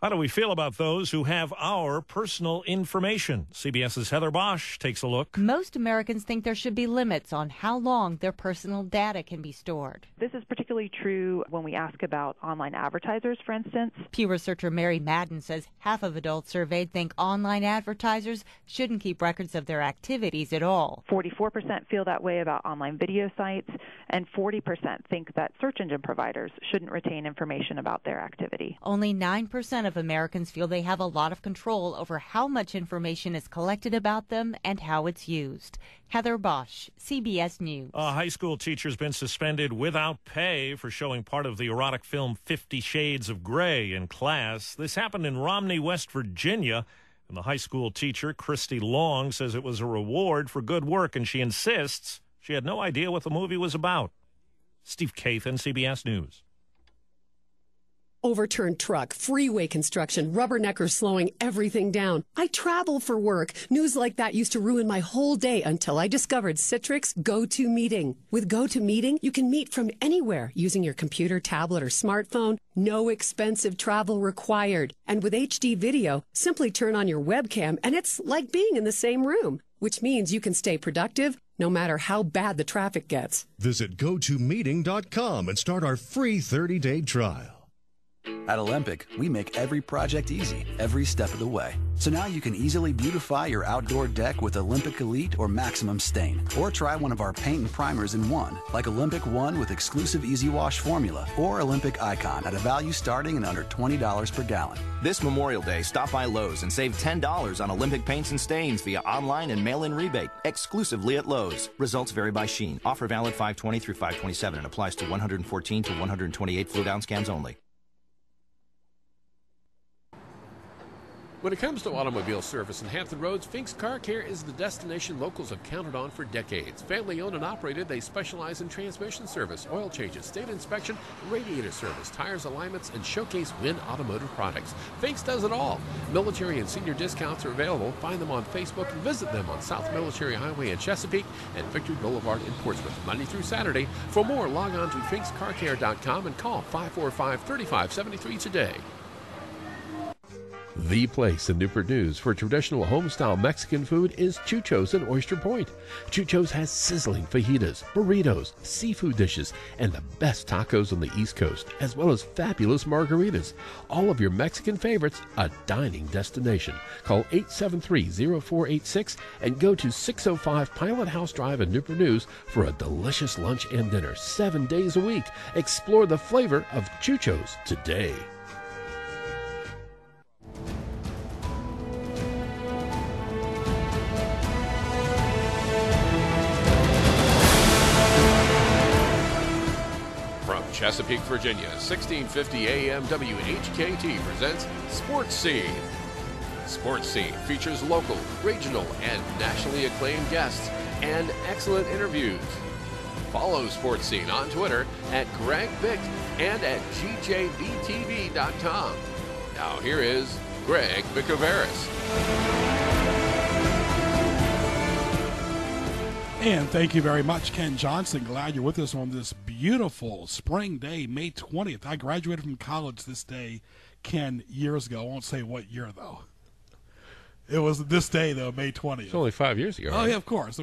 How do we feel about those who have our personal information? CBS's Heather Bosch takes a look. Most Americans think there should be limits on how long their personal data can be stored. This is particularly true when we ask about online advertisers, for instance. Pew researcher Mary Madden says half of adults surveyed think online advertisers shouldn't keep records of their activities at all. 44% feel that way about online video sites, and 40% think that search engine providers shouldn't retain information about their activity. Only 9% of Americans feel they have a lot of control over how much information is collected about them and how it's used. Heather Bosch, CBS News. A high school teacher's been suspended without pay for showing part of the erotic film 50 Shades of Grey in class. This happened in Romney, West Virginia. And the high school teacher, Christy Long, says it was a reward for good work, and she insists she had no idea what the movie was about. Steve Kathan, CBS News. Overturned truck, freeway construction, rubberneckers slowing everything down. I travel for work. News like that used to ruin my whole day until I discovered Citrix GoToMeeting. With GoToMeeting, you can meet from anywhere using your computer, tablet, or smartphone. No expensive travel required. And with HD video, simply turn on your webcam and it's like being in the same room, which means you can stay productive no matter how bad the traffic gets. Visit GoToMeeting.com and start our free 30-day trial. At Olympic, we make every project easy, every step of the way. So now you can easily beautify your outdoor deck with Olympic Elite or Maximum Stain. Or try one of our paint and primers in one, like Olympic One with exclusive Easy Wash formula, or Olympic Icon at a value starting at under $20 per gallon. This Memorial Day, stop by Lowe's and save $10 on Olympic paints and stains via online and mail-in rebate, exclusively at Lowe's. Results vary by sheen. Offer valid 5/20 through 5/27 and applies to 114 to 128 flow-down scans only. When it comes to automobile service in Hampton Roads, Fink's Car Care is the destination locals have counted on for decades. Family owned and operated, they specialize in transmission service, oil changes, state inspection, radiator service, tires, alignments, and showcase Win automotive products. Fink's does it all. Military and senior discounts are available. Find them on Facebook and visit them on South Military Highway in Chesapeake and Victory Boulevard in Portsmouth, Monday through Saturday. For more, log on to finkscarcare.com and call 545-3573 today. The place in Newport News for traditional home-style Mexican food is Chucho's in Oyster Point. Chucho's has sizzling fajitas, burritos, seafood dishes, and the best tacos on the East Coast, as well as fabulous margaritas. All of your Mexican favorites, a dining destination. Call 873-0486 and go to 605 Pilot House Drive in Newport News for a delicious lunch and dinner 7 days a week. Explore the flavor of Chucho's today. Chesapeake, Virginia, 1650 AM WHKT presents Sports Scene. Sports Scene features local, regional, and nationally acclaimed guests and excellent interviews. Follow Sports Scene on Twitter at Greg Bick and at GJBTV.com. Now here is Greg Bicouvaris. And thank you very much, Ken Johnson. Glad you're with us on this beautiful spring day, May 20th. I graduated from college this day, Ken, years ago. I won't say what year, though. It was this day, though, May 20th. It's only 5 years ago. Oh, right? yeah, of course.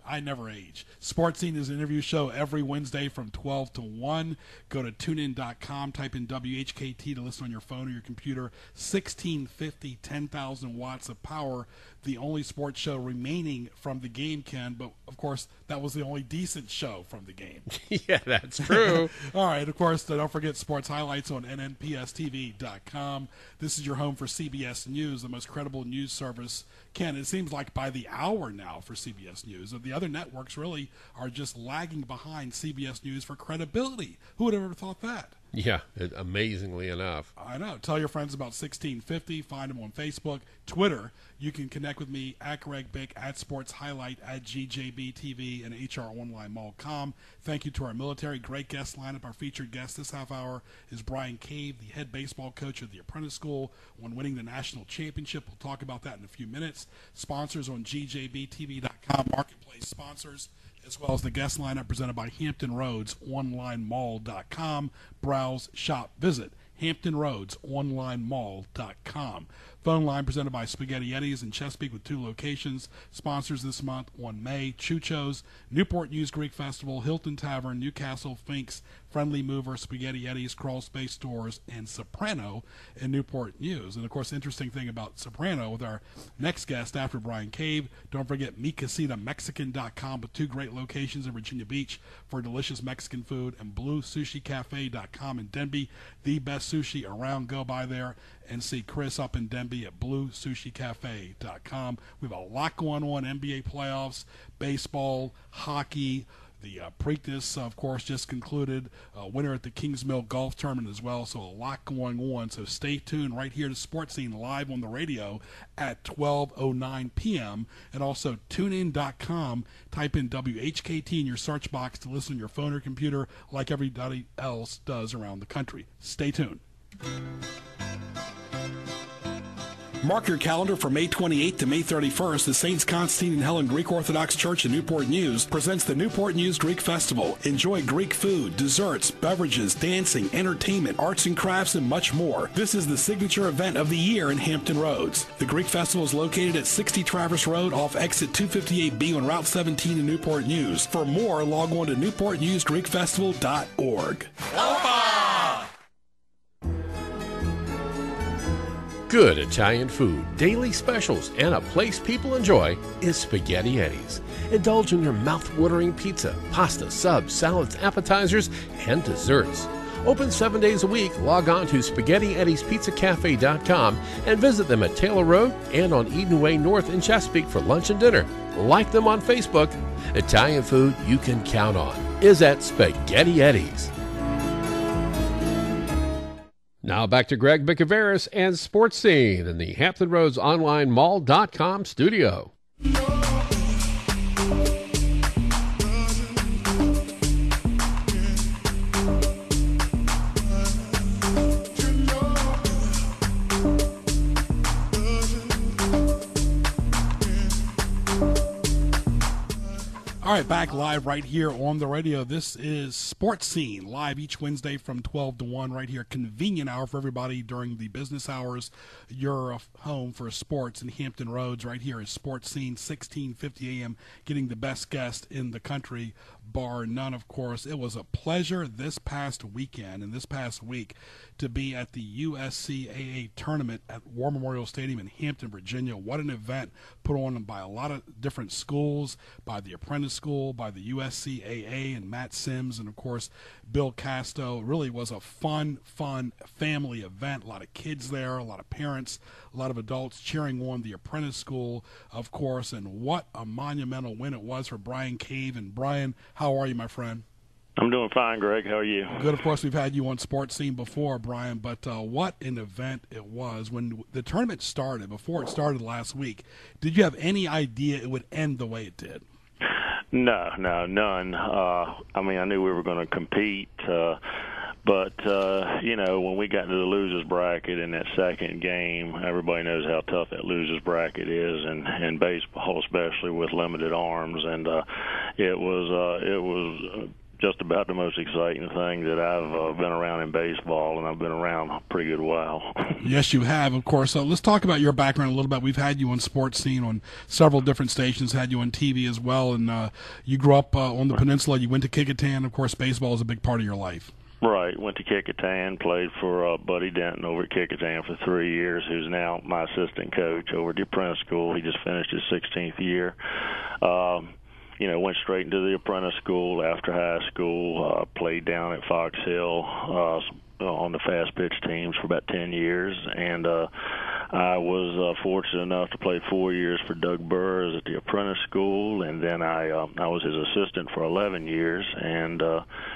I never age. Sports Scene is an interview show every Wednesday from 12 to 1. Go to tunein.com, type in WHKT to listen on your phone or your computer. 1650, 10,000 watts of power. The only sports show remaining from the game, Ken. But, of course, that was the only decent show from the game. Yeah, that's true. All right, of course, don't forget sports highlights on nnpstv.com. This is your home for CBS News, the most credible news service. Ken, it seems like by the hour now for CBS News. The other networks really are just lagging behind CBS News for credibility. Who would have ever thought that? Yeah, amazingly enough. I know. Tell your friends about 1650. Find them on Facebook. Twitter, you can connect with me at Greg Bick, at Sports Highlight, at GJBTV, and HROnlineMall.com. Thank you to our military. Great guest lineup. Our featured guest this half hour is Bryan Cave, the head baseball coach of the Apprentice School, when winning the national championship. We'll talk about that in a few minutes. Sponsors on GJBTV.com, marketplace sponsors, as well as the guest lineup presented by Hampton Roads, OnlineMall.com. Browse, shop, visit HamptonRoadsOnlineMall.com. Phone line presented by Spaghetti Eddie's in Chesapeake with 2 locations. Sponsors this month on May: Chucho's, Newport News Greek Festival, Hilton Tavern, Newcastle, Finks, Friendly Mover, Spaghetti Eddie's, Crawl Space Stores, and Soprano in Newport News. And, of course, interesting thing about Soprano with our next guest after Bryan Cave, don't forget MiCasitaMexican.com with 2 great locations in Virginia Beach for delicious Mexican food, and BlueSushiCafe.com in Denby, the best sushi around. Go by there and see Chris up in Denby at BlueSushiCafe.com. We have a lot going on, NBA playoffs, baseball, hockey. The Preakness, of course, just concluded. Winner at the Kingsmill Golf Tournament as well, so a lot going on. So stay tuned right here to Sports Scene live on the radio at 12:09 p.m. And also tunein.com. Type in WHKT in your search box to listen on your phone or computer like everybody else does around the country. Stay tuned. Mark your calendar for May 28th to May 31st. The Saints Constantine and Helen Greek Orthodox Church in Newport News presents the Newport News Greek Festival. Enjoy Greek food, desserts, beverages, dancing, entertainment, arts and crafts, and much more. This is the signature event of the year in Hampton Roads. The Greek Festival is located at 60 Traverse Road off exit 258B on Route 17 in Newport News. For more, log on to newportnewsgreekfestival.org. Good Italian food, daily specials, and a place people enjoy is Spaghetti Eddie's. Indulge in your mouth-watering pizza, pasta, subs, salads, appetizers, and desserts. Open 7 days a week. Log on to SpaghettiEddiesPizzaCafe.com and visit them at Taylor Road and on Eden Way North in Chesapeake for lunch and dinner. Like them on Facebook. Italian food you can count on is at Spaghetti Eddie's. Now back to Greg Bicouvaris and Sports Scene in the Hampton Roads Online Mall.com studio. All right, back live right here on the radio. This is Sports Scene, live each Wednesday from 12 to 1 right here. Convenient hour for everybody during the business hours. Your home for sports in Hampton Roads right here is Sports Scene, 1650 a.m., getting the best guest in the country, bar none, of course. It was a pleasure this past weekend and this past week to be at the USCAA tournament at War Memorial Stadium in Hampton, Virginia. What an event put on by a lot of different schools, by the Apprentice School, by the USCAA and Matt Sims, and of course Bill Casto. It really was a fun family event. A lot of kids there, a lot of parents, a lot of adults cheering on the Apprentice School, of course, and what a monumental win it was for Bryan Cave. And Bryan, how are you, my friend? I'm doing fine, Greg. How are you? Good. Of course, we've had you on Sports Scene before, Bryan, but what an event it was. When the tournament started, before it started last week, did you have any idea it would end the way it did? No, none. I mean, I knew we were going to compete, but, you know, when we got into the losers bracket in that second game, everybody knows how tough that losers bracket is, and baseball especially with limited arms, and it was just about the most exciting thing that I've been around in baseball, and I've been around a pretty good while. Yes, you have, of course. So let's talk about your background a little bit. We've had you on Sports Scene on several different stations, had you on TV as well, and you grew up on the peninsula. You went to Kecoughtan. Of course, baseball is a big part of your life. Right. Went to Kecoughtan, played for Buddy Denton over at Kecoughtan for 3 years, who's now my assistant coach over at the Apprentice School. He just finished his 16th year. You know, went straight into the Apprentice School after high school, played down at Fox Hill on the fast pitch teams for about 10 years, and I was fortunate enough to play 4 years for Doug Burrs at the Apprentice School, and then I was his assistant for 11 years, and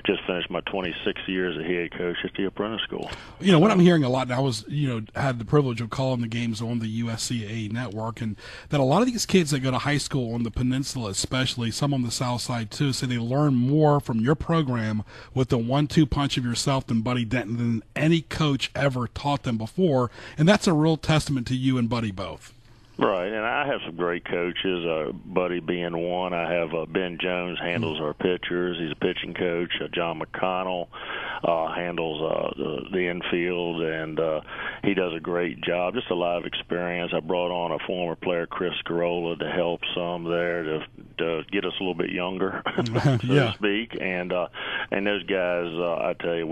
just finished my 26th year as a head coach at the Apprentice School. You know, what I'm hearing a lot, and I was, had the privilege of calling the games on the USCAA network, and that a lot of these kids that go to high school on the peninsula, especially some on the south side too, say they learn more from your program with the 1-2 punch of yourself than Buddy Denton than any coach ever taught them before, and that's a real testament to you and Buddy both. Right, and I have some great coaches, Buddy being one. I have Ben Jones handles our pitchers. He's a pitching coach. John McConnell handles the infield, and he does a great job. Just a lot of experience. I brought on a former player, Chris Scarola, to help some there to get us a little bit younger, so to speak. And those guys, I tell you,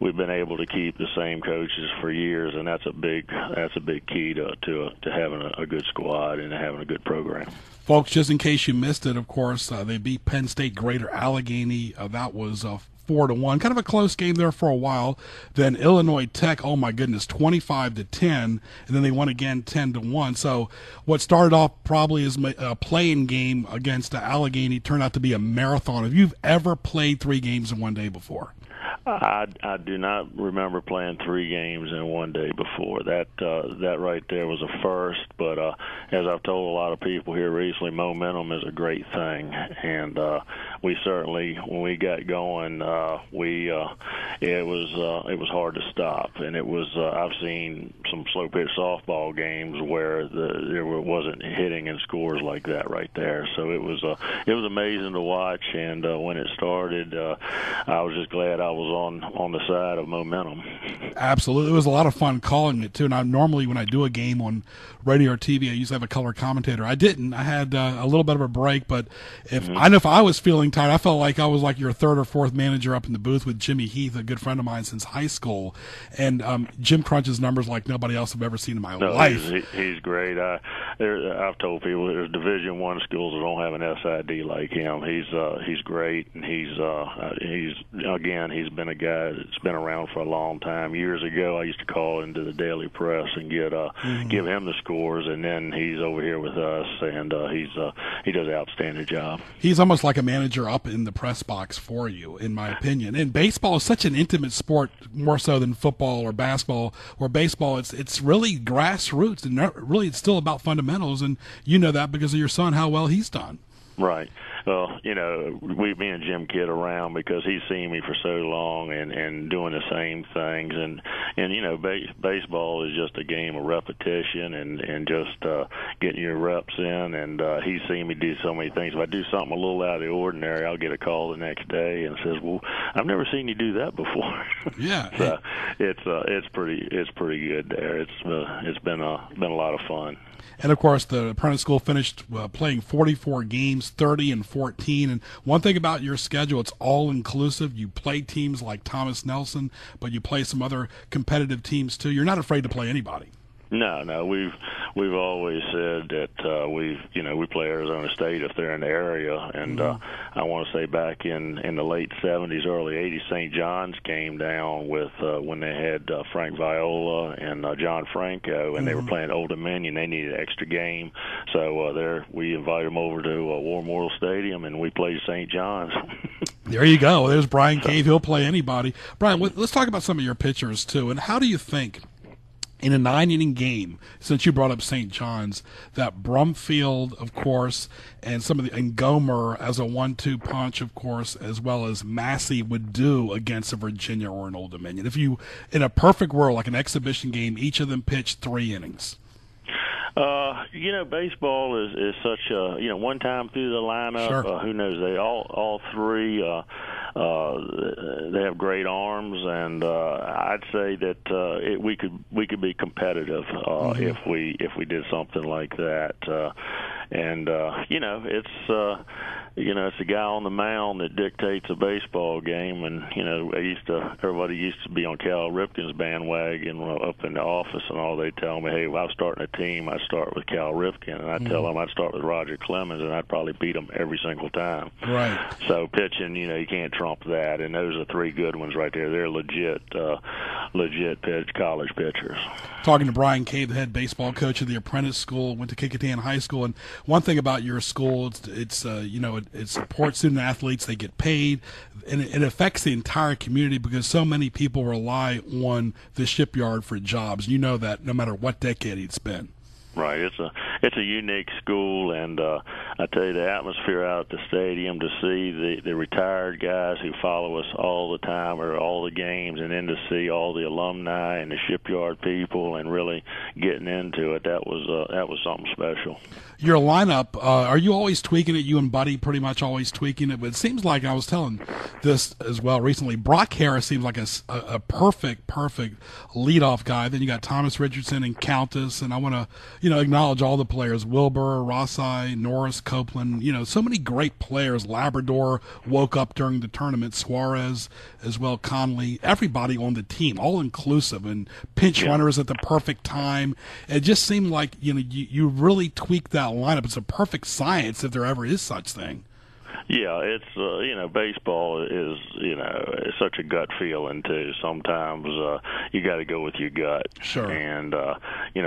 we've been able to keep the same coaches for years, and that's a big key to having a good squad and having a good program. Folks, just in case you missed it, of course, they beat Penn State Greater Allegheny. That was 4-1, kind of a close game there for a while. Then Illinois Tech, oh my goodness, 25-10, and then they won again 10-1. So what started off probably as a playing game against Allegheny turned out to be a marathon. Have you ever played 3 games in one day before? I do not remember playing 3 games in one day before. That right there was a first. But as I've told a lot of people here recently, momentum is a great thing, and we certainly, when we got going, it was hard to stop. And it was I've seen some slow pitch softball games where there wasn't hitting and scores like that right there. So it was amazing to watch. And when it started, I was just glad I was on the side of momentum. Absolutely. It was a lot of fun calling it, too. And I normally, when I do a game on radio or TV, I usually have a color commentator. I didn't. I had a little bit of a break, but I know if I was feeling tired, I felt like I was like your 3rd or 4th manager up in the booth with Jimmy Heath, a good friend of mine since high school. And Jim crunches numbers like nobody else I've ever seen in my life. He's great. I've told people there's Division I schools that don't have an SID like him. He's great, and he's been a guy that's been around for a long time. Years ago, I used to call into the Daily Press and give him the scores, and then he's over here with us, and he does an outstanding job. He's almost like a manager up in the press box for you, in my opinion. And baseball is such an intimate sport, more so than football or basketball. Or baseball, it's really grassroots, and really it's still about fundamentals, and you know that because of your son, how well he's done. Right. Well, me and Jim kid around because he's seen me for so long and doing the same things. And baseball is just a game of repetition and just getting your reps in. And he's seen me do so many things. If I do something a little out of the ordinary, I'll get a call the next day and says, "Well, I've never seen you do that before." Yeah. So it's pretty good there. It's been a lot of fun. And, of course, the apprentice school finished playing 44 games, 30-14. And one thing about your schedule, it's all-inclusive. You play teams like Thomas Nelson, but you play some other competitive teams, too. You're not afraid to play anybody. No, we've always said that we play Arizona State if they're in the area, and I want to say back in the late 70s, early 80s, St. John's came down with when they had Frank Viola and John Franco, and they were playing Old Dominion. They needed an extra game, so we invited them over to War Memorial Stadium, and we played St. John's. There you go. There's Bryan Cave. He'll play anybody. Brian, let's talk about some of your pitchers too, and how do you think, in a 9-inning game, since you brought up St. John's, that Brumfield, of course, and Gomer as a 1-2 punch, of course, as well as Massey would do against a Virginia or an Old Dominion? If you, in a perfect world, like an exhibition game, each of them pitched 3 innings. Baseball is such a, one time through the lineup, sure. Who knows, they all 3, they have great arms, and I'd say that we could be competitive if we did something like that. It's the guy on the mound that dictates a baseball game, and everybody used to be on Cal Ripken's bandwagon up in the office, and all they tell me, hey, if I was starting a team, I'd start with Cal Ripken, and I'd tell them I'd start with Roger Clemens, and I'd probably beat them every single time. Right. So pitching, you can't trump that, and those are 3 good ones right there. They're legit college pitchers. Talking to Bryan Cave, the head baseball coach of the apprentice school, went to Kecoughtan High School, and one thing about your school, it supports student athletes. They get paid, and it affects the entire community because so many people rely on the shipyard for jobs. You know that no matter what decade it's been. Right. it's a unique school, and I tell you, the atmosphere out at the stadium, to see the retired guys who follow us all the time or all the games, and then to see all the alumni and the Shipyard people and really getting into it, that was something special. Your lineup, are you always tweaking it? You and Buddy pretty much always tweaking it, but it seems like, I was telling this as well recently, Brock Harris seems like a perfect leadoff guy. Then you got Thomas Richardson and Countess, and I want to acknowledge all the players: Wilbur, Rossi, Norris, Copeland. So many great players. Labrador woke up during the tournament. Suarez as well. Conley. Everybody on the team, all inclusive, and pinch runners at the perfect time. It just seemed like you really tweaked that lineup. It's a perfect science, if there ever is such thing. Yeah, it's baseball is it's such a gut feeling too. Sometimes you got to go with your gut. Sure. And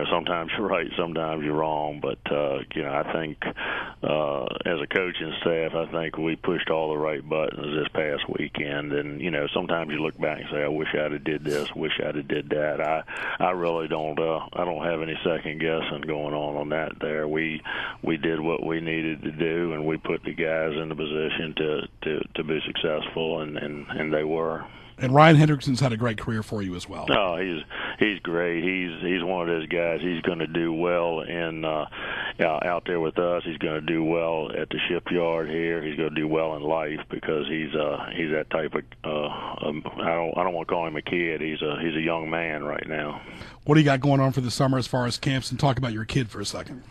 sometimes you're right, sometimes you're wrong. But I think as a coaching staff, I think we pushed all the right buttons this past weekend. And sometimes you look back and say, I wish I'd have did this, wish I'd have did that. I really don't. I don't have any second guessing going on that. There, we did what we needed to do, and we put the guys in the position to be successful, and they were. And Ryan Hendrickson's had a great career for you as well. Oh, he's great. He's one of those guys. He's going to do well out there with us. He's going to do well at the Shipyard here. He's going to do well in life because he's that type of. I don't want to call him a kid. He's a young man right now. What do you got going on for the summer as far as camps? And talk about your kid for a second.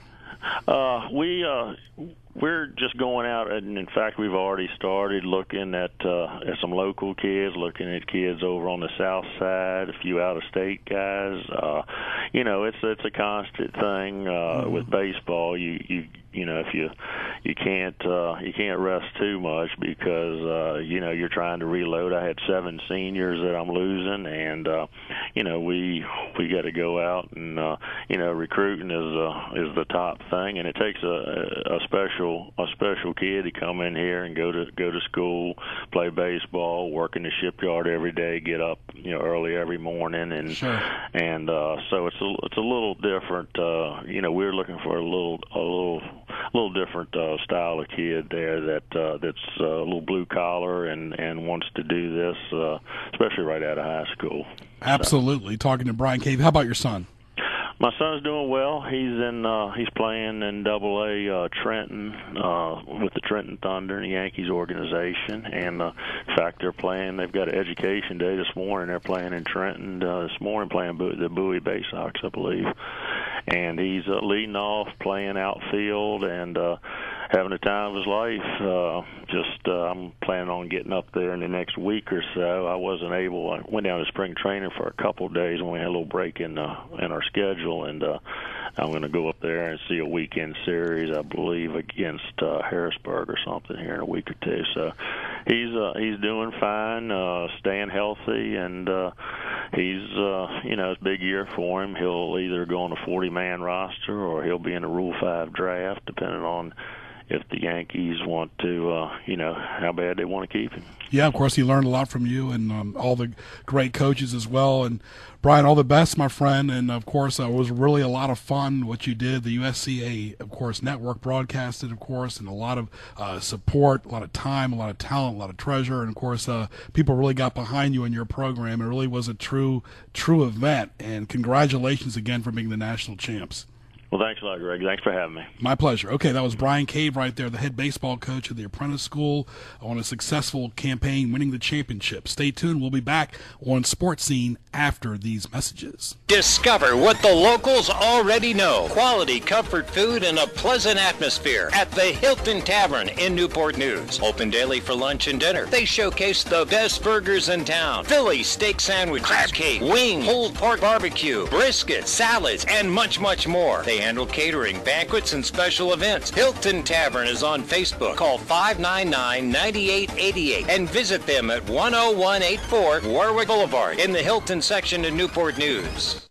We're just going out, and in fact, we've already started looking at some local kids, looking at kids over on the south side, a few out-of-state guys. It's a constant thing with baseball. If you can't rest too much because you're trying to reload. I had 7 seniors that I'm losing, and we got to go out and recruiting is the top thing, and it takes a special kid to come in here and go to school, play baseball, work in the Shipyard every day, get up early every morning, and sure. And so it's a little different. We're looking for a little different style of kid there that's a little blue collar and wants to do this, especially right out of high school. Absolutely. So. Talking to Bryan Cave. How about your son? My son's doing well. He's playing in AA Trenton with the Trenton Thunder, the Yankees organization. And in fact, they've got an education day this morning. They're playing in Trenton this morning, playing the Bowie Bay Sox, I believe. And he's leading off, playing outfield, and having the time of his life. I'm planning on getting up there in the next week or so. I went down to spring training for a couple of days when we had a little break in our schedule, and I'm going to go up there and see a weekend series, I believe, against Harrisburg or something here in a week or two. So he's doing fine, staying healthy, and it's a big year for him. He'll either go on a 40-man roster or he'll be in a Rule 5 draft, depending on if the Yankees want to, how bad they want to keep him. Yeah, of course, he learned a lot from you and all the great coaches as well. And, Bryan, all the best, my friend. And, of course, it was really a lot of fun what you did. The USCA, of course, network broadcasted, of course, and a lot of support, a lot of time, a lot of talent, a lot of treasure. And, of course, people really got behind you in your program. It really was a true event. And congratulations again for being the national champs. Well, thanks a lot, Greg. Thanks for having me. My pleasure. Okay, that was Bryan Cave right there, the head baseball coach of the Apprentice School, on a successful campaign winning the championship. Stay tuned. We'll be back on Sports Scene after these messages. Discover what the locals already know. Quality comfort food and a pleasant atmosphere at the Hilton Tavern in Newport News. Open daily for lunch and dinner. They showcase the best burgers in town. Philly steak sandwiches, crab cake, wings, pulled pork barbecue, brisket, salads, and much, much more. They handle catering, banquets, and special events. Hilton Tavern is on Facebook. Call 599-9888 and visit them at 10184 Warwick Boulevard in the Hilton section of Newport News.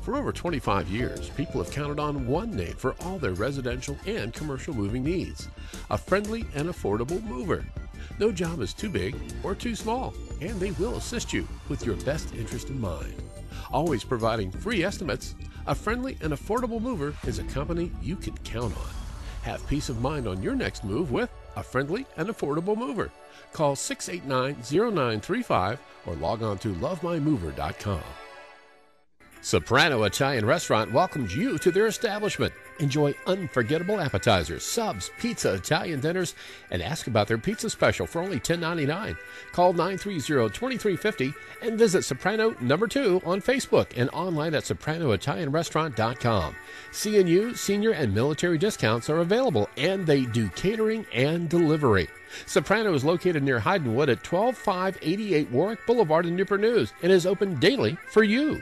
For over 25 years, people have counted on one name for all their residential and commercial moving needs. A friendly and affordable mover. No job is too big or too small, and they will assist you with your best interest in mind. Always providing free estimates, A friendly and affordable mover is a company you can count on. Have peace of mind on your next move with a friendly and affordable mover. Call 689-0935 or log on to lovemymover.com. Soprano Italian Restaurant welcomes you to their establishment. Enjoy unforgettable appetizers, subs, pizza, Italian dinners, and ask about their pizza special for only $10.99. Call 930-2350 and visit Soprano No. 2 on Facebook and online at sopranoitalianrestaurant.com. C&U, senior, and military discounts are available, and they do catering and delivery. Soprano is located near Hydenwood at 12588 Warwick Boulevard in Newport News and is open daily for you.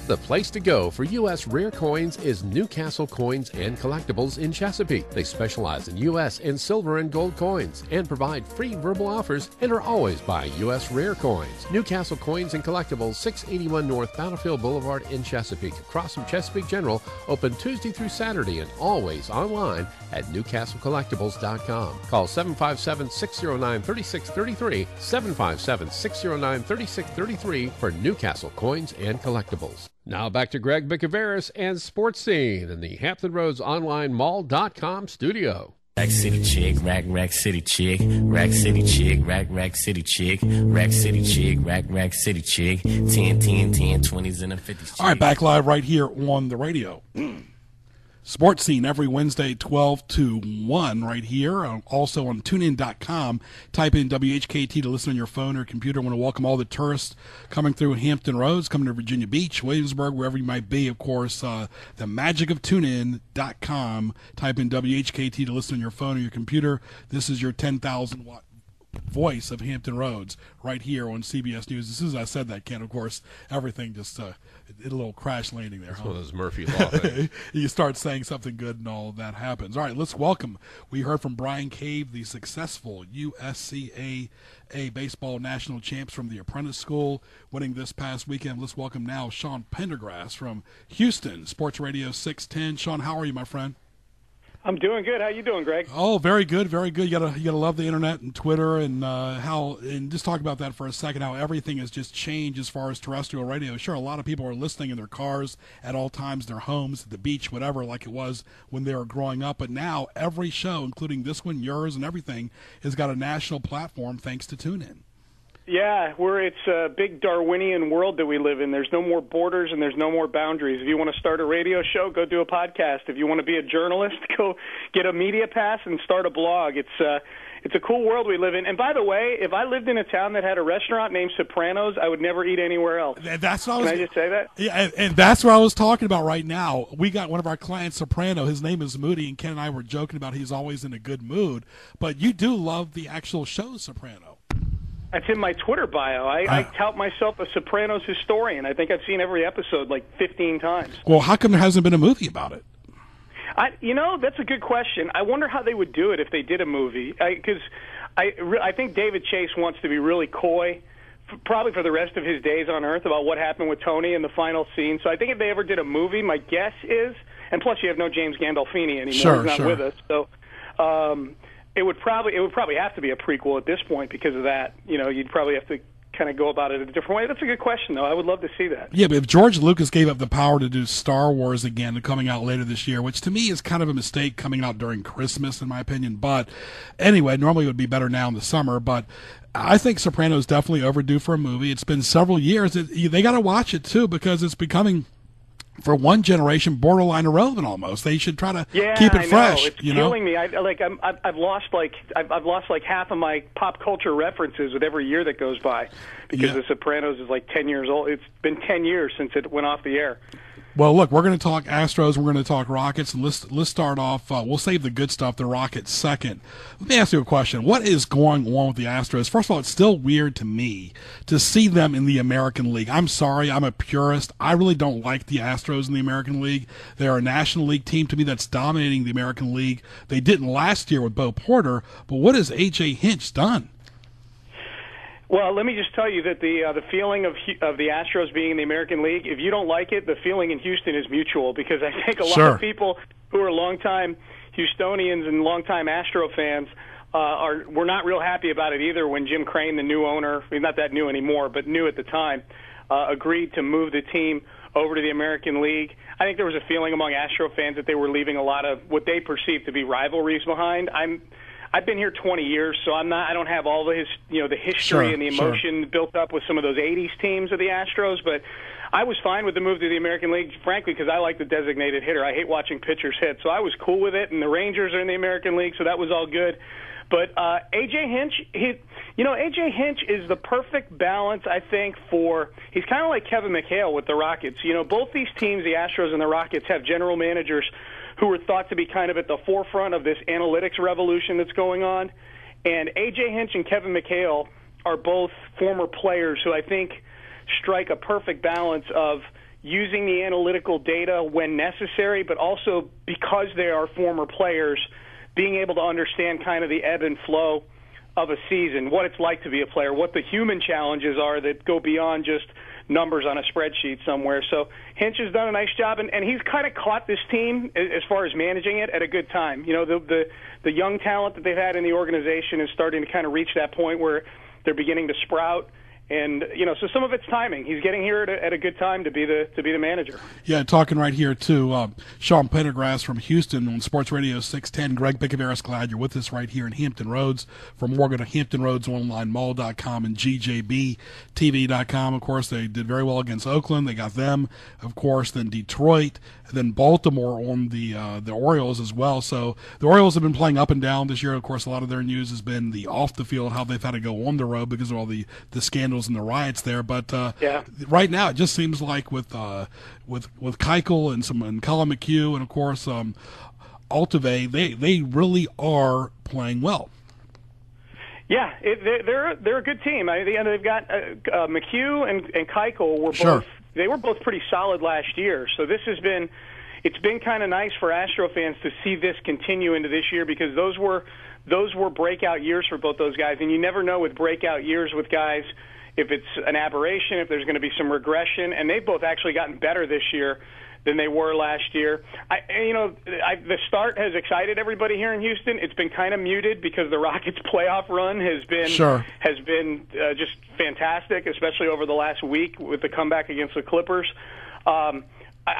The place to go for U.S. rare coins is Newcastle Coins and Collectibles in Chesapeake. They specialize in U.S. and silver and gold coins and provide free verbal offers and are always by U.S. rare coins. Newcastle Coins and Collectibles, 681 North Battlefield Boulevard in Chesapeake, across from Chesapeake General, open Tuesday through Saturday and always online at newcastlecollectibles.com. Call 757-609-3633, 757-609-3633 for Newcastle Coins and Collectibles. Now back to Greg Bicouvaris and Sports Scene in the Hampton Roads Online Mall.com studio. Rack City chick, rack city chick, rack city chick, rack city chick, rack city chick, rack city chick, 10, 20s and a 50s. All right, back live right here on the radio. Sports Scene every Wednesday, 12 to 1 right here. Also on tunein.com. Type in WHKT to listen on your phone or computer. I want to welcome all the tourists coming through Hampton Roads, coming to Virginia Beach, Williamsburg, wherever you might be. Of course, the magic of tunein.com. Type in WHKT to listen on your phone or your computer. This is your 10,000-watt voice of Hampton Roads right here on CBS News. As soon as I said that, Ken, of course, everything just did a little crash landing there. That's one of those Murphy Law things. You start saying something good and all of that happens. All right, let's welcome. We heard from Bryan Cave, the successful USCAA baseball national champs from the Apprentice School, winning this past weekend. Let's welcome now Sean Pendergast from Houston, Sports Radio 610. Sean, how are you, my friend? I'm doing good. How you doing, Greg? Oh, very good, very good. You gotta love the internet and Twitter and and just talk about that for a second. How everything has just changed as far as terrestrial radio. Sure, a lot of people are listening in their cars at all times, their homes, at the beach, whatever, like it was when they were growing up. But now every show, including this one, yours, and everything, has got a national platform thanks to TuneIn. Yeah, it's a big Darwinian world that we live in. There's no more borders and there's no more boundaries. If you want to start a radio show, go do a podcast. If you want to be a journalist, go get a media pass and start a blog. It's a cool world we live in. And by the way, if I lived in a town that had a restaurant named Sopranos, I would never eat anywhere else. That's what Can I just say that? Yeah, and that's what I was talking about right now. We got one of our clients, Soprano. His name is Moody, and Ken and I were joking about he's always in a good mood. But you do love the actual show Soprano. That's in my Twitter bio. I tout myself a Sopranos historian. I think I've seen every episode like 15 times. Well, how come there hasn't been a movie about it? That's a good question. I wonder how they would do it if they did a movie. Because I think David Chase wants to be really coy, probably for the rest of his days on Earth, about what happened with Tony in the final scene. So I think if they ever did a movie, my guess is, and plus you have no James Gandolfini anymore. He's not with us. So it would probably have to be a prequel at this point because of that. You'd probably have to kind of go about it a different way. That's a good question, though. I would love to see that. Yeah, but if George Lucas gave up the power to do Star Wars again and coming out later this year, which to me is kind of a mistake coming out during Christmas, in my opinion. But anyway, normally it would be better now in the summer. But I think Sopranos definitely overdue for a movie. It's been several years. They got to watch it, too, because it's becoming, for one generation, borderline irrelevant almost. They should try to keep it fresh. It's killing me. I've lost half of my pop culture references with every year that goes by because The Sopranos is like 10 years old. It's been 10 years since it went off the air. Well, look, we're going to talk Astros, we're going to talk Rockets, and let's start off. We'll save the good stuff, the Rockets, second. Let me ask you a question. What is going on with the Astros? First of all, it's still weird to me to see them in the American League. I'm sorry, I'm a purist. I really don't like the Astros in the American League. They're a National League team to me that's dominating the American League. They didn't last year with Bo Porter, but what has A.J. Hinch done? Well, let me just tell you that the feeling of the Astros being in the American League, if you don't like it, the feeling in Houston is mutual because I think a lot of people who are longtime Houstonians and longtime Astro fans were not real happy about it either when Jim Crane, the new owner, not that new anymore, but new at the time, agreed to move the team over to the American League. I think there was a feeling among Astro fans that they were leaving a lot of what they perceived to be rivalries behind. I've been here 20 years, so I don't have all the the history and the emotion built up with some of those 80s teams of the Astros, but I was fine with the move to the American League, frankly, because I like the designated hitter. I hate watching pitchers hit, so I was cool with it, and the Rangers are in the American League, so that was all good. But A.J. Hinch, A.J. Hinch is the perfect balance, I think, he's kind of like Kevin McHale with the Rockets. Both these teams, the Astros and the Rockets, have general managers who are thought to be kind of at the forefront of this analytics revolution that's going on. And A.J. Hinch and Kevin McHale are both former players who I think strike a perfect balance of using the analytical data when necessary, but also because they are former players, being able to understand kind of the ebb and flow of a season, what it's like to be a player, what the human challenges are that go beyond just numbers on a spreadsheet somewhere. So Hinch has done a nice job, and he's kind of caught this team, as far as managing it, at a good time. The young talent that they've had in the organization is starting to kind of reach that point where they're beginning to sprout. And so some of it's timing. He's getting here at a good time to be the manager. Yeah, talking right here to Sean Pendergast from Houston on Sports Radio 610. Greg Bicouvaris, glad you're with us right here in Hampton Roads. For more, go to HamptonRoadsOnlineMall.com and GJBTV.com. Of course, they did very well against Oakland. They got them, of course, then Detroit, then Baltimore on the Orioles as well. So the Orioles have been playing up and down this year. Of course, a lot of their news has been the off the field, how they've had to go on the road because of all the scandals and the riots there. But right now, it just seems like with Keuchel and Colin McHugh and of course Altuve, they really are playing well. Yeah, they're a good team. They've got McHugh and Keuchel were both pretty solid last year. So it's been kind of nice for Astro fans to see this continue into this year because those were breakout years for both those guys, and you never know with breakout years with guys if it's an aberration, if there's going to be some regression, and they've both actually gotten better this year than they were last year. The start has excited everybody here in Houston. It's been kind of muted because the Rockets' playoff run has been just fantastic, especially over the last week with the comeback against the Clippers. I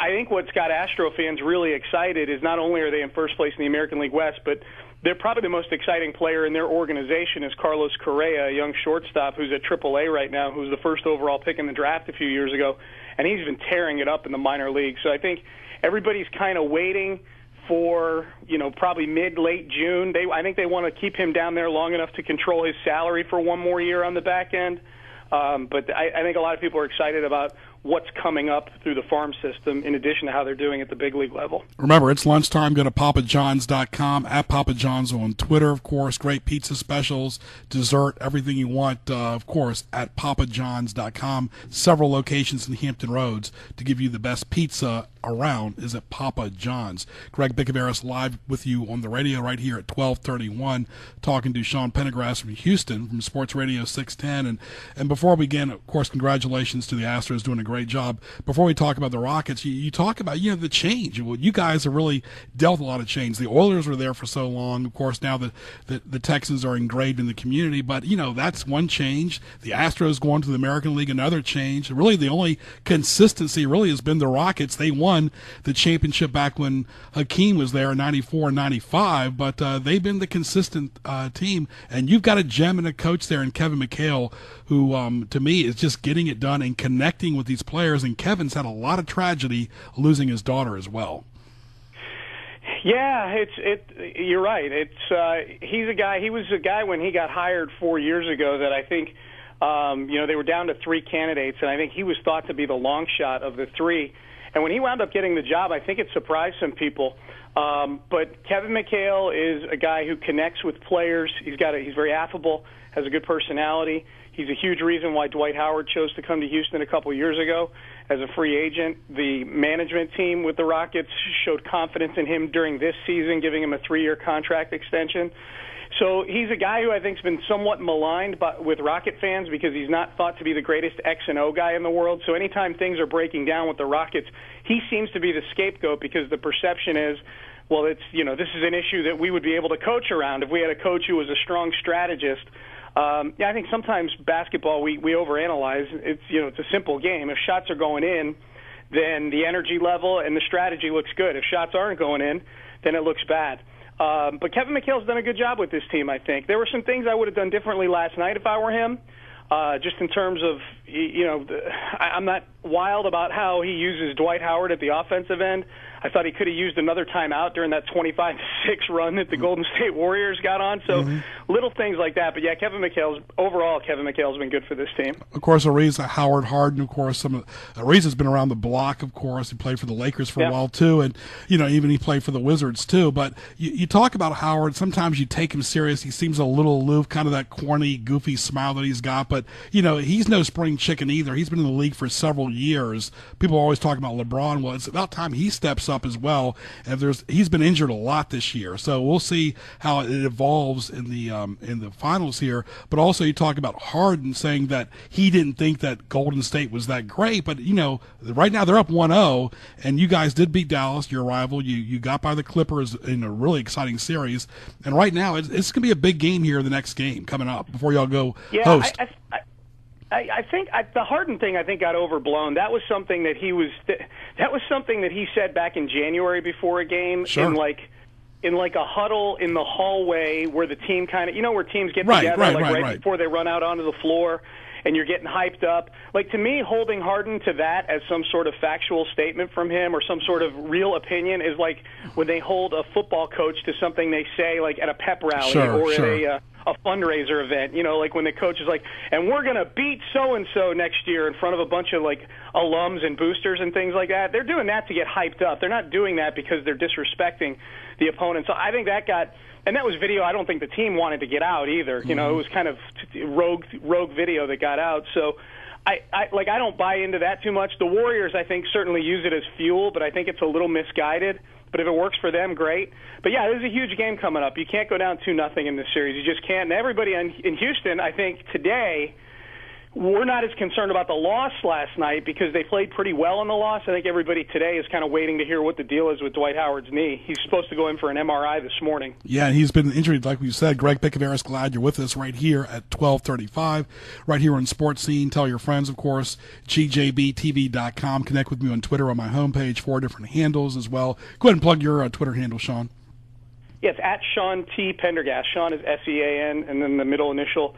think what's got Astro fans really excited is not only are they in first place in the American League West, but they're probably the most exciting player in their organization is Carlos Correa, a young shortstop who's at AAA right now, who's the first overall pick in the draft a few years ago, and he's been tearing it up in the minor leagues. So I think everybody's kind of waiting for, probably mid-late June. I think they want to keep him down there long enough to control his salary for one more year on the back end. But I think a lot of people are excited about what's coming up through the farm system in addition to how they're doing at the big league level. Remember, it's lunchtime. Go to papajohns.com, at Papa John's on Twitter, of course. Great pizza specials, dessert, everything you want, of course, at papajohns.com. Several locations in Hampton Roads to give you the best pizza around is at Papa John's. Greg Bicouvaris live with you on the radio right here at 12:31, talking to Sean Pendergast from Houston from Sports Radio 610. And before we begin, of course, congratulations to the Astros doing a great job. Before we talk about the Rockets, you talk about the change. Well, you guys have really dealt a lot of change. The Oilers were there for so long. Of course, now the Texans are engraved in the community, but that's one change. The Astros going to the American League, another change. Really, the only consistency really has been the Rockets. They won the championship back when Hakeem was there in 94 and 95, but they've been the consistent team. And you've got a gem and a coach there in Kevin McHale, who to me is just getting it done and connecting with these players. And Kevin's had a lot of tragedy losing his daughter as well. Yeah, you're right. He was a guy when he got hired 4 years ago that I think they were down to three candidates, and I think he was thought to be the long shot of the three. And when he wound up getting the job, I think it surprised some people. But Kevin McHale is a guy who connects with players. He's very affable, has a good personality. He's a huge reason why Dwight Howard chose to come to Houston a couple years ago as a free agent. The management team with the Rockets showed confidence in him during this season, giving him a 3-year contract extension. So he's a guy who I think has been somewhat maligned with Rocket fans because he's not thought to be the greatest X and O guy in the world. So anytime things are breaking down with the Rockets, he seems to be the scapegoat because the perception is, well, this is an issue that we would be able to coach around if we had a coach who was a strong strategist. Yeah, I think sometimes basketball we overanalyze. It's a simple game. If shots are going in, then the energy level and the strategy looks good. If shots aren't going in, then it looks bad. But Kevin McHale's done a good job with this team, I think. There were some things I would have done differently last night if I were him, just in terms of, I'm not wild about how he uses Dwight Howard at the offensive end. I thought he could have used another timeout during that 25-6 run that the Golden State Warriors got on. So little things like that. But, yeah, Kevin McHale's been good for this team. Of course, Ariza, Howard Harden, of course. Ariza's been around the block, of course. He played for the Lakers for a while, too. And, even he played for the Wizards, too. But you talk about Howard. Sometimes you take him serious. He seems a little aloof, kind of that corny, goofy smile that he's got. But, he's no spring chicken either. He's been in the league for several years. People are always talking about LeBron. Well, it's about time he steps up as well. And he's been injured a lot this year, so we'll see how it evolves in the finals here. But also, you talk about Harden saying that he didn't think that Golden State was that great, but right now they're up 1-0, and you guys did beat Dallas, your rival. You got by the Clippers in a really exciting series, and right now it's going to be a big game here. The next game coming up before y'all go host. I think the Harden thing got overblown. That was something that he said back in January before a game in like a huddle in the hallway where the team kind of where teams get together right before they run out onto the floor and you're getting hyped up. Like, to me, holding Harden to that as some sort of factual statement from him or some sort of real opinion is like when they hold a football coach to something they say like at a pep rally at a fundraiser event, like when the coach is like, and we're going to beat so-and-so next year in front of a bunch of, like, alums and boosters and things like that. They're doing that to get hyped up. They're not doing that because they're disrespecting the opponent. So I think that and that was video I don't think the team wanted to get out either. It was kind of rogue video that got out. So I don't buy into that too much. The Warriors, I think, certainly use it as fuel, but I think it's a little misguided. But if it works for them, great. But, yeah, there's a huge game coming up. You can't go down 2-0 in this series. You just can't. And everybody in Houston, I think, today, we're not as concerned about the loss last night because they played pretty well in the loss. I think everybody today is kind of waiting to hear what the deal is with Dwight Howard's knee. He's supposed to go in for an MRI this morning. Yeah, and he's been injured, like we said. Greg Bicouvaris, glad you're with us right here at 12:35, right here on Sports Scene. Tell your friends, of course, gjbtv.com. Connect with me on Twitter on my homepage, 4 different handles as well. Go ahead and plug your Twitter handle, Sean. Yes, at Sean T. Pendergast. Sean is S-E-A-N, and then the middle initial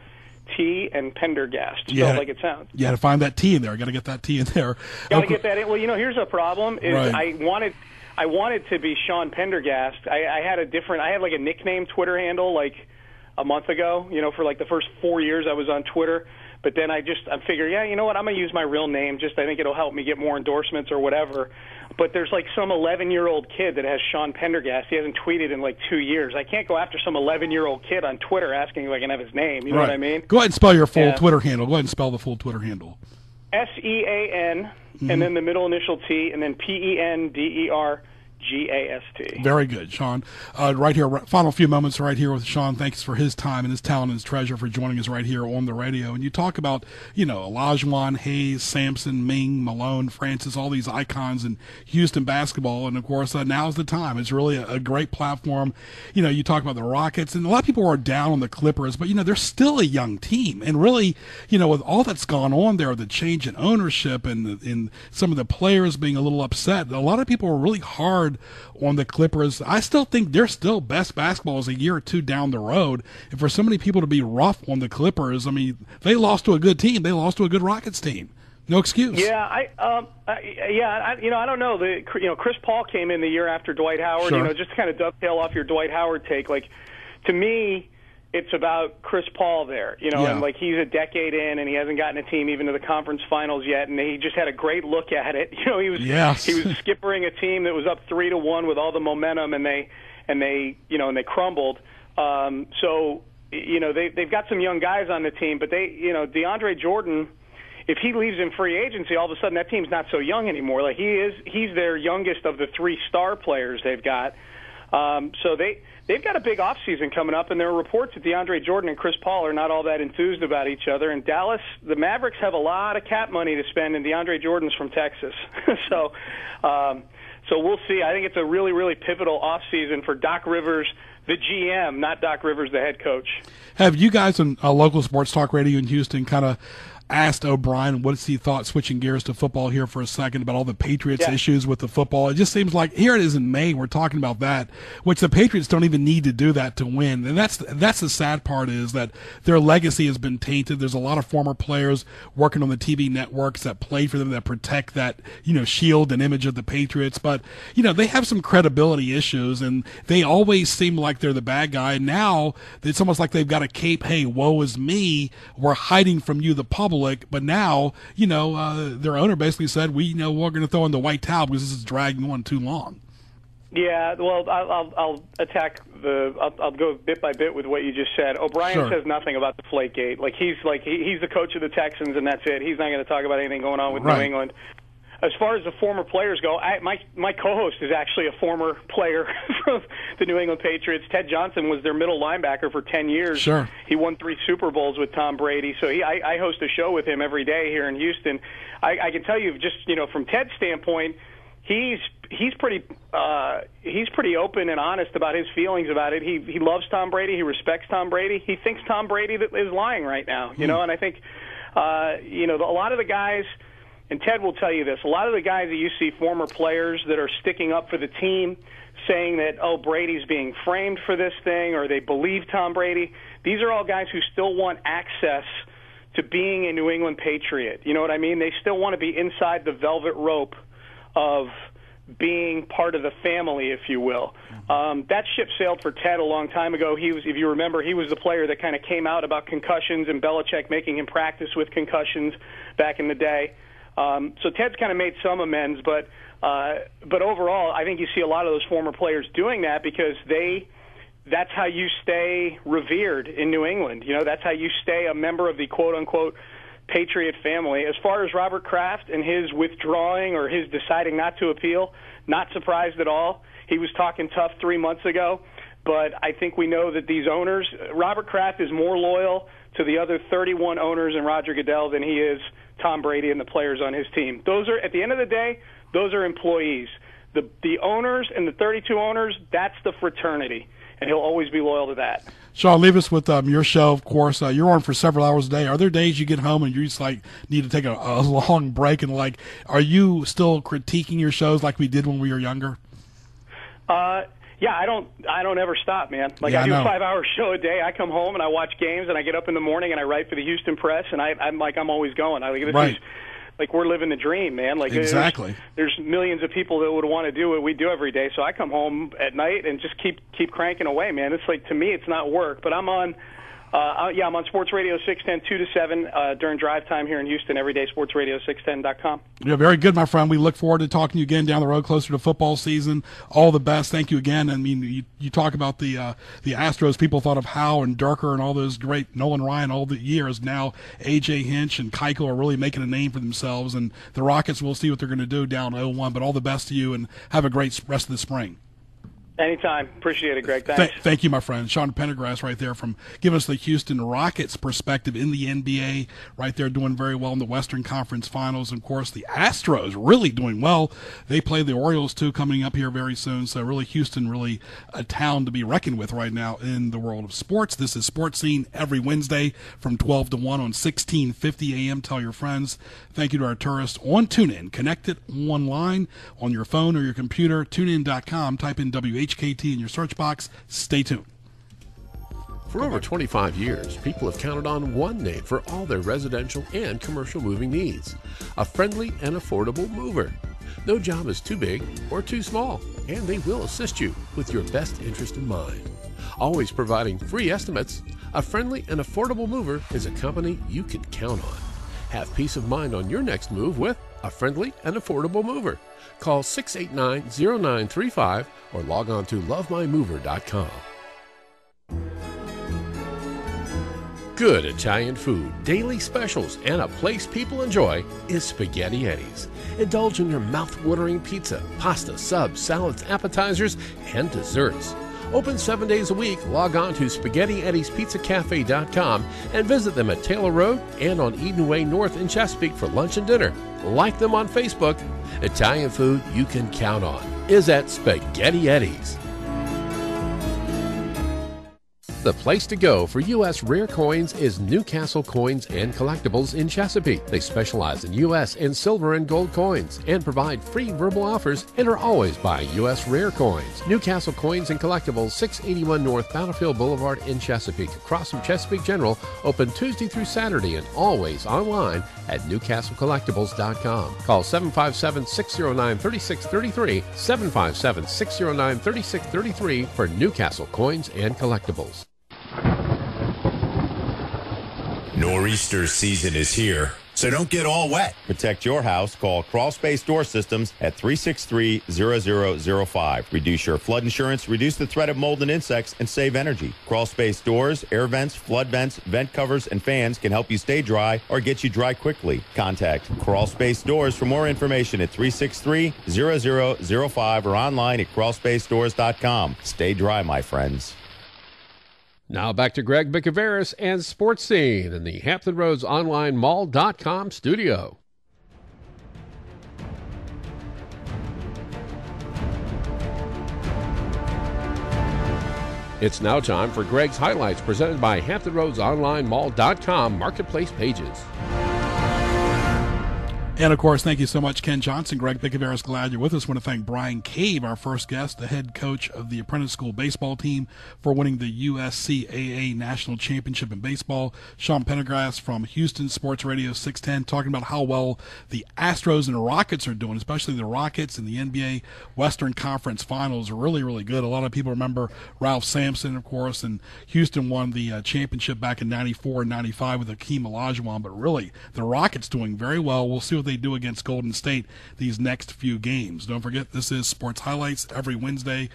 T and Pendergast, spelled like it sounds. You got to find that T in there. I got to get that T in there. Got to get that in. Well, here's a problem. I wanted to be Sean Pendergast. I had like a nickname Twitter handle like a month ago. For like the first 4 years I was on Twitter. But then I figured, you know what? I'm gonna use my real name. I think it'll help me get more endorsements or whatever. But there's like some 11-year-old kid that has Sean Pendergast. He hasn't tweeted in like 2 years. I can't go after some 11-year-old kid on Twitter asking if I can have his name. You know what I mean? Go ahead and spell your full Twitter handle. Go ahead and spell the full Twitter handle. S-E-A-N, and then the middle initial T, and then Pendergast. Very good, Sean. Right here, final few moments right here with Sean. Thanks for his time and his talent and his treasure for joining us right here on the radio. And you talk about, Olajuwon, Hayes, Sampson, Ming, Malone, Francis, all these icons in Houston basketball. And, of course, now's the time. It's really a great platform. You talk about the Rockets, and a lot of people are down on the Clippers, but, they're still a young team. And really, with all that's gone on there, the change in ownership and in some of the players being a little upset, a lot of people are really hard on the Clippers. I still think they're still best basketball is a year or two down the road. And for so many people to be rough on the Clippers, I mean, they lost to a good team. They lost to a good Rockets team. No excuse. Yeah, I don't know. Chris Paul came in the year after Dwight Howard. Sure. Just to kind of dovetail off your Dwight Howard take. Like, to me, it's about Chris Paul there, and like he's a decade in and he hasn't gotten a team even to the conference finals yet, and he just had a great look at it. He was skippering a team that was up 3-1 with all the momentum, and they crumbled. So they've got some young guys on the team, but DeAndre Jordan, if he leaves in free agency, all of a sudden that team's not so young anymore. Like he's their youngest of the 3 star players they've got. So they've got a big offseason coming up, and there are reports that DeAndre Jordan and Chris Paul are not all that enthused about each other. And Dallas, the Mavericks have a lot of cap money to spend, and DeAndre Jordan's from Texas. So we'll see. I think it's a really, really pivotal offseason for Doc Rivers, the GM, not Doc Rivers, the head coach. Have you guys on local sports talk radio in Houston kind of asked O'Brien what he thought, switching gears to football here for a second, about all the Patriots issues with the football? It just seems like here it is in May, we're talking about that, which the Patriots don't even need to do that to win. And that's the sad part, is that their legacy has been tainted. There's a lot of former players working on the TV networks that played for them, that protect that, shield and image of the Patriots. But, they have some credibility issues, and they always seem like they're the bad guy. And now it's almost like they've got a cape. Hey, woe is me. We're hiding from you, the public. But now, their owner basically said, we're going to throw in the white towel because this is dragging on too long. Yeah, well, I'll attack I'll go bit by bit with what you just said. O'Brien says nothing about the Deflategate. He's the coach of the Texans, and that's it. He's not going to talk about anything going on with New England. As far as the former players go, my co-host is actually a former player from the New England Patriots. Ted Johnson was their middle linebacker for 10 years. Sure. He won 3 Super Bowls with Tom Brady. So I host a show with him every day here in Houston. I can tell you, just from Ted's standpoint, he's pretty open and honest about his feelings about it. He loves Tom Brady. He respects Tom Brady. He thinks Tom Brady is lying right now. And I think a lot of the guys. And Ted will tell you this, a lot of the guys that you see, former players that are sticking up for the team, saying that, Brady's being framed for this thing, or they believe Tom Brady, these are all guys who still want access to being a New England Patriot. You know what I mean? They still want to be inside the velvet rope of being part of the family, if you will. That ship sailed for Ted a long time ago. If you remember, he was the player that kind of came out about concussions and Belichick making him practice with concussions back in the day. So Ted's kind of made some amends, but overall, I think you see a lot of those former players doing that because that's how you stay revered in New England. That's how you stay a member of the quote-unquote Patriot family. As far as Robert Kraft and his withdrawing or his deciding not to appeal, not surprised at all. He was talking tough 3 months ago, but I think we know that these owners, Robert Kraft is more loyal to the other 31 owners and Roger Goodell than he is Tom Brady and the players on his team. Those are, at the end of the day, those are employees. The owners and the 32 owners, that's the fraternity, and he'll always be loyal to that. Sean, leave us with your show, of course. You're on for several hours a day. Are there days you get home and you just need to take a long break, and are you still critiquing your shows like we did when we were younger? Yeah, I don't ever stop, man. I do a 5-hour show a day. I come home and I watch games, and I get up in the morning and I write for the Houston Press, and I'm always going. We're living the dream, man. Exactly. There's millions of people that would want to do what we do every day. So I come home at night and just keep cranking away, man. It's to me, it's not work, but I'm on. I'm on Sports Radio 610 2 to 7 during drive time here in Houston every day. SportsRadio610.com. Yeah, very good, my friend. We look forward to talking to you again down the road, closer to football season. All the best. Thank you again. I mean, you talk about the Astros. People thought of Howe and Durker and all those great Nolan Ryan all the years. Now A.J. Hinch and Keuchel are really making a name for themselves. And the Rockets, we'll see what they're going to do down 0-1. But all the best to you, and have a great rest of the spring. Anytime. Appreciate it, Greg. Thanks. Thank you, my friend. Sean Pendergast right there from giving us the Houston Rockets perspective in the NBA, right there doing very well in the Western Conference Finals. And, of course, the Astros really doing well. They play the Orioles, too, coming up here very soon. So, really, Houston, really a town to be reckoned with right now in the world of sports. This is Sports Scene every Wednesday from 12 to 1 on 1650 a.m. Tell your friends. Thank you to our tourists on TuneIn. Connect it online on your phone or your computer. TuneIn.com. Type in WHKT in your search box. Stay tuned. For over 25 years, people have counted on one name for all their residential and commercial moving needs: a friendly and affordable mover. No job is too big or too small, and they will assist you with your best interest in mind. Always providing free estimates, a friendly and affordable mover is a company you can count on. Have peace of mind on your next move with a friendly and affordable mover. Call 689-0935 or log on to lovemymover.com. Good Italian food, daily specials, and a place people enjoy is Spaghetti Eddie's. Indulge in your mouth-watering pizza, pasta, subs, salads, appetizers, and desserts. Open 7 days a week. Log on to SpaghettiEddiesPizzaCafe.com and visit them at Taylor Road and on Eden Way North in Chesapeake for lunch and dinner. Like them on Facebook. Italian food you can count on is at Spaghetti Eddie's. The place to go for U.S. rare coins is Newcastle Coins and Collectibles in Chesapeake. They specialize in U.S. and silver and gold coins and provide free verbal offers and are always buying U.S. rare coins. Newcastle Coins and Collectibles, 681 North Battlefield Boulevard in Chesapeake, across from Chesapeake General, open Tuesday through Saturday and always online at NewcastleCollectibles.com. Call 757-609-3633, 757-609-3633 for Newcastle Coins and Collectibles. Nor'easter season is here, so don't get all wet. Protect your house. Call Crawl Space Door Systems at 363-0005. Reduce your flood insurance, reduce the threat of mold and insects, and save energy. Crawl Space Doors, air vents, flood vents, vent covers, and fans can help you stay dry or get you dry quickly. Contact Crawl Space Doors for more information at 363-0005 or online at crawlspacedores.com. Stay dry, my friends. Now back to Greg Bicouvaris and Sports Scene in the Hampton Roads Online Mall.com studio. It's now time for Greg's Highlights presented by Hampton Roads Online Mall.com Marketplace Pages. And, of course, thank you so much, Ken Johnson. Greg Bicouvaris, glad you're with us. I want to thank Bryan Cave, our first guest, the head coach of the apprentice school baseball team, for winning the USCAA National Championship in baseball. Sean Pendergast from Houston Sports Radio 610 talking about how well the Astros and Rockets are doing, especially the Rockets in the NBA Western Conference Finals are really, really good. A lot of people remember Ralph Sampson, of course, and Houston won the championship back in 94 and 95 with Hakeem Olajuwon. But really, the Rockets doing very well. We'll see what they do against Golden State these next few games. Don't forget, this is Sports Highlights every Wednesday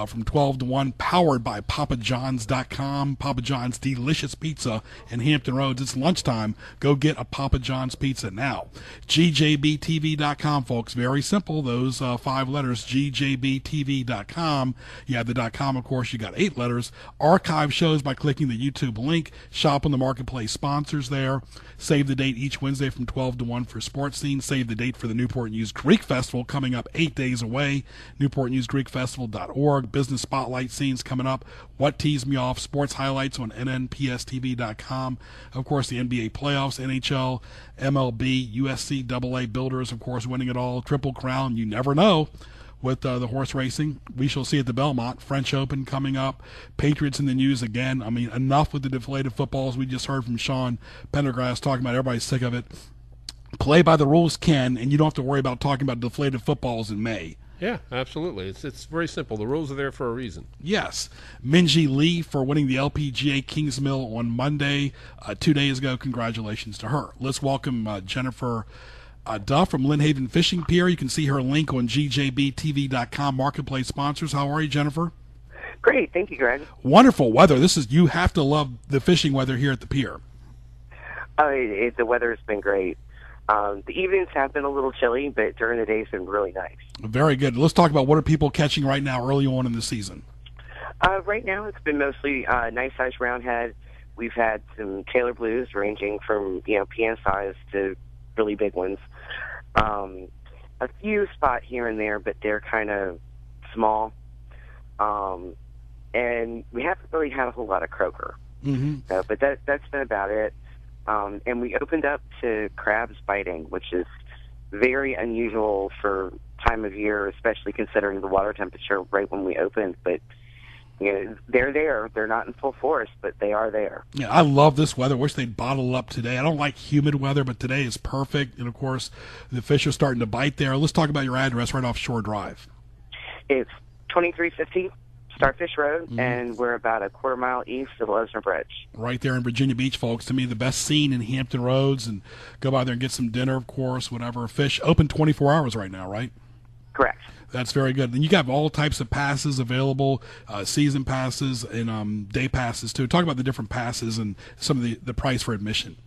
from 12 to 1, powered by PapaJohns.com. Papa John's delicious pizza in Hampton Roads. It's lunchtime. Go get a Papa John's pizza now. GJBTV.com, folks. Very simple. Those 5 letters, GJBTV.com. You have the .com, of course. You got 8 letters. Archive shows by clicking the YouTube link. Shop on the Marketplace sponsors there. Save the date each Wednesday from 12 to 1 for Sports Scene. Save the date for the Newport News Greek Festival coming up 8 days away. NewportNewsGreekFestival.org. Business Spotlight scenes coming up. What Tees Me Off. Sports Highlights on NNPSTV.com. Of course, the NBA playoffs, NHL, MLB, USC, AA Builders, of course, winning it all. Triple Crown. You never know. With the horse racing, we shall see at the Belmont. French Open coming up. Patriots in the news again. I mean, enough with the deflated footballs. We just heard from Sean Pendergast talking about everybody's sick of it. Play by the rules, Ken, and you don't have to worry about talking about deflated footballs in May. Yeah, absolutely. It's very simple. The rules are there for a reason. Yes. Minjee Lee for winning the LPGA Kingsmill on Monday 2 days ago. Congratulations to her. Let's welcome Jennifer Duff from Lynn Haven Fishing Pier. You can see her link on GJBTV.com. Marketplace sponsors. How are you, Jennifer? Great. Thank you, Greg. Wonderful weather. You have to love the fishing weather here at the pier. The weather has been great. The evenings have been a little chilly, but during the day it's been really nice. Very good. Let's talk about what are people catching right now early on in the season. Right now it's been mostly nice-sized roundhead. We've had some Taylor Blues ranging from pan size to really big ones. A few spot here and there, but they're kind of small. And we haven't really had a whole lot of croaker. Mm-hmm. But that's been about it. And we opened up to crabs biting, which is very unusual for time of year, especially considering the water temperature right when we opened. But they're there. They're not in full force, but they are there. Yeah, I love this weather. Wish they'd bottle up today. I don't like humid weather, but today is perfect. And, of course, the fish are starting to bite there. Let's talk about your address right off Shore Drive. It's 2350 Starfish Road, and we're about a quarter mile east of Lesnar Bridge. Right there in Virginia Beach, folks. To me, the best scene in Hampton Roads. And go by there and get some dinner, of course, whatever. Fish open 24 hours right now, right? Correct. That's very good. And you have all types of passes available, season passes and day passes too. Talk about the different passes and some of the price for admission.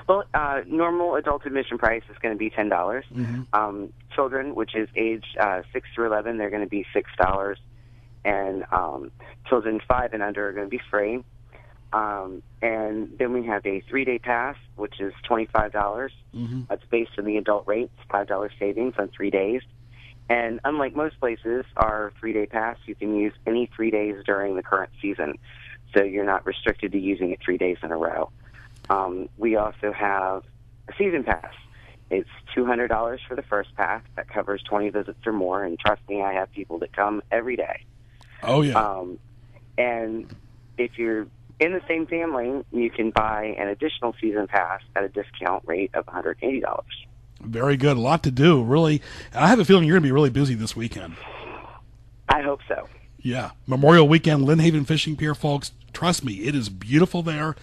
Well, normal adult admission price is going to be $10. Mm-hmm. Children, which is age 6 through 11, they're going to be $6. And children 5 and under are going to be free. And then we have a 3-day pass, which is $25. Mm-hmm. That's based on the adult rate. It's $5 savings on 3 days. And unlike most places, our 3-day pass, you can use any 3 days during the current season. So you're not restricted to using it 3 days in a row. We also have a season pass. It's $200 for the first pass. That covers 20 visits or more. And trust me, I have people that come every day. Oh, yeah. And if you're in the same family, you can buy an additional season pass at a discount rate of $180. Very good. A lot to do, really. I have a feeling you're going to be really busy this weekend. I hope so. Yeah. Memorial Weekend, Lynn Haven Fishing Pier, folks. Trust me, it is beautiful there.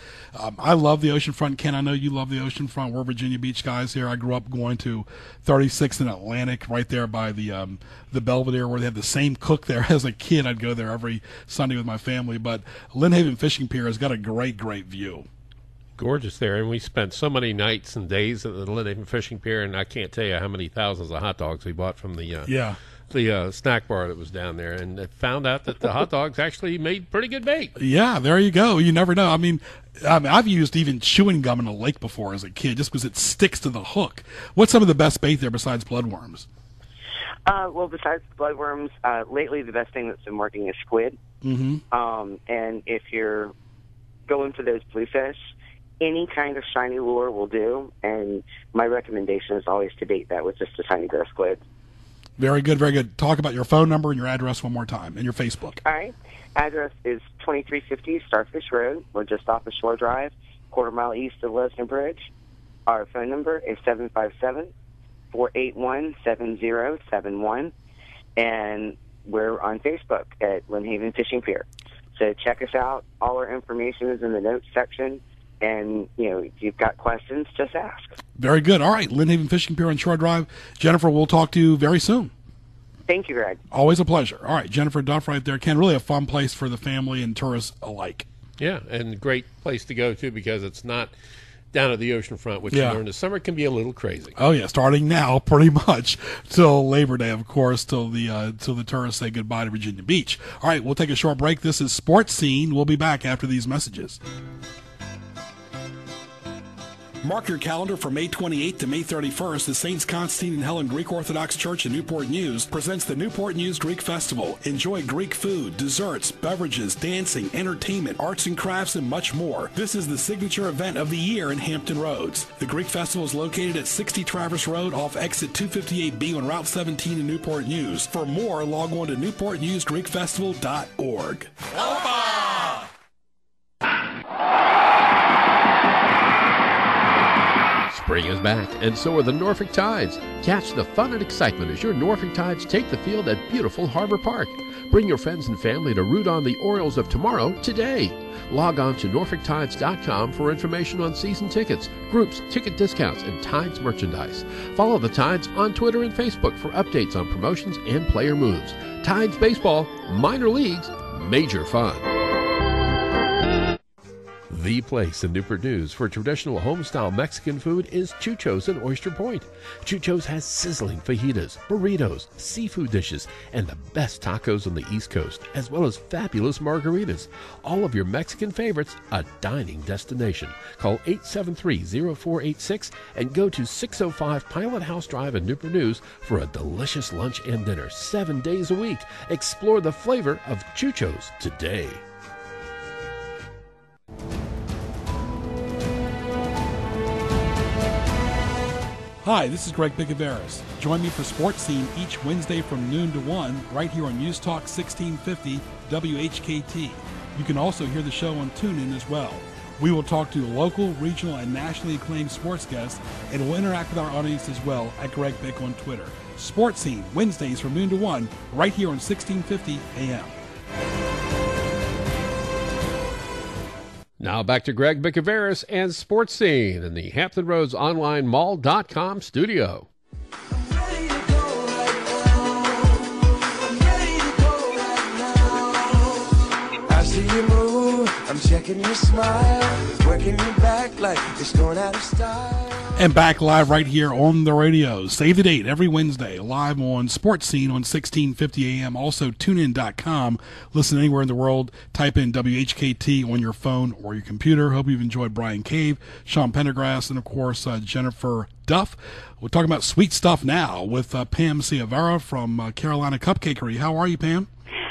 I love the oceanfront. Ken, I know you love the oceanfront. We're Virginia Beach guys here. I grew up going to 36th and Atlantic right there by the Belvedere where they have the same cook there. As a kid, I'd go there every Sunday with my family. But Lynn Haven Fishing Pier has got a great, great view. Gorgeous there, and we spent so many nights and days at the Lynn Haven Fishing Pier, and I can't tell you how many thousands of hot dogs we bought from the snack bar that was down there, and found out that the hot dogs actually made pretty good bait. Yeah, there you go. You never know. I mean, I've used even chewing gum in a lake before as a kid just because it sticks to the hook. What's some of the best bait there besides bloodworms? Well, besides bloodworms, lately the best thing that's been working is squid. Mm-hmm. And if you're going for those bluefish, any kind of shiny lure will do, and my recommendation is always to bait that with just a tiny bit of squid. Very good, very good. Talk about your phone number and your address one more time, and your Facebook. All right. Address is 2350 Starfish Road. We're just off of Shore Drive, quarter-mile east of Lesnar Bridge. Our phone number is 757-481-7071, and we're on Facebook at Lynn Haven Fishing Pier. So check us out. All our information is in the notes section. And, if you've got questions, just ask. Very good. All right. Lynn Haven Fishing Pier on Shore Drive. Jennifer, we'll talk to you very soon. Thank you, Greg. Always a pleasure. All right. Jennifer Duff right there. Ken, really a fun place for the family and tourists alike. Yeah, and great place to go, too, because it's not down at the oceanfront, which during the summer can be a little crazy. Oh, yeah. Starting now, pretty much, till Labor Day, of course, till the tourists say goodbye to Virginia Beach. All right. We'll take a short break. This is Sports Scene. We'll be back after these messages. Mark your calendar for May 28th to May 31st. The Saints Constantine and Helen Greek Orthodox Church in Newport News presents the Newport News Greek Festival. Enjoy Greek food, desserts, beverages, dancing, entertainment, arts and crafts, and much more. This is the signature event of the year in Hampton Roads. The Greek Festival is located at 60 Traverse Road off exit 258B on Route 17 in Newport News. For more, log on to newportnewsgreekfestival.org. Spring is back, and so are the Norfolk Tides. Catch the fun and excitement as your Norfolk Tides take the field at beautiful Harbor Park. Bring your friends and family to root on the Orioles of tomorrow today. Log on to NorfolkTides.com for information on season tickets, groups, ticket discounts, and Tides merchandise. Follow the Tides on Twitter and Facebook for updates on promotions and player moves. Tides Baseball, minor leagues, major fun. The place in Newport News for traditional home-style Mexican food is Chucho's in Oyster Point. Chucho's has sizzling fajitas, burritos, seafood dishes, and the best tacos on the East Coast, as well as fabulous margaritas. All of your Mexican favorites, a dining destination. Call 873-0486 and go to 605 Pilot House Drive in Newport News for a delicious lunch and dinner 7 days a week. Explore the flavor of Chucho's today. Hi, this is Greg Bicouvaris. Join me for Sports Scene each Wednesday from noon to 1 right here on News Talk 1650 WHKT. You can also hear the show on TuneIn as well. We will talk to local, regional, and nationally acclaimed sports guests, and we'll interact with our audience as well at Greg Bick on Twitter. Sports Scene, Wednesdays from noon to 1 right here on 1650 AM. Now back to Greg Bicouvaris and Sports Scene in the Hampton Roads Online Mall.com studio. Making you smile, working you back like it's going out of style. And back live right here on the radio. Save the date every Wednesday, live on Sports Scene on 1650 AM. Also, tunein.com. Listen anywhere in the world. Type in WHKT on your phone or your computer. Hope you've enjoyed Bryan Cave, Sean Pendergast, and, of course, Jennifer Duff. We're talking about sweet stuff now with Pam Ciavarra from Carolina Cupcakery. How are you, Pam?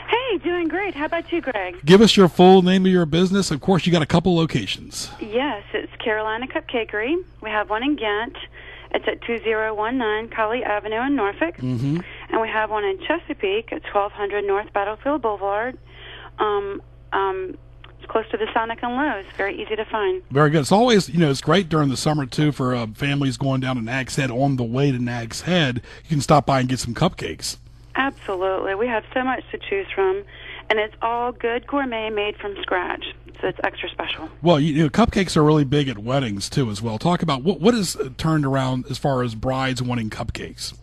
Hey, doing great. How about you, Greg? Give us your full name of your business. Of course, you got a couple locations. Yes, it's Carolina Cupcakery. We have one in Ghent. It's at 2019 Colley Avenue in Norfolk. Mm-hmm. And we have one in Chesapeake at 1200 North Battlefield Boulevard. It's close to the Sonic and Lowe's. Very easy to find. Very good. It's always, it's great during the summer, too, for families going down to Nag's Head. On the way to Nag's Head, you can stop by and get some cupcakes. Absolutely. We have so much to choose from, and it's all good gourmet made from scratch, so it's extra special. Well, cupcakes are really big at weddings, too, as well. Talk about what is turned around as far as brides wanting cupcakes.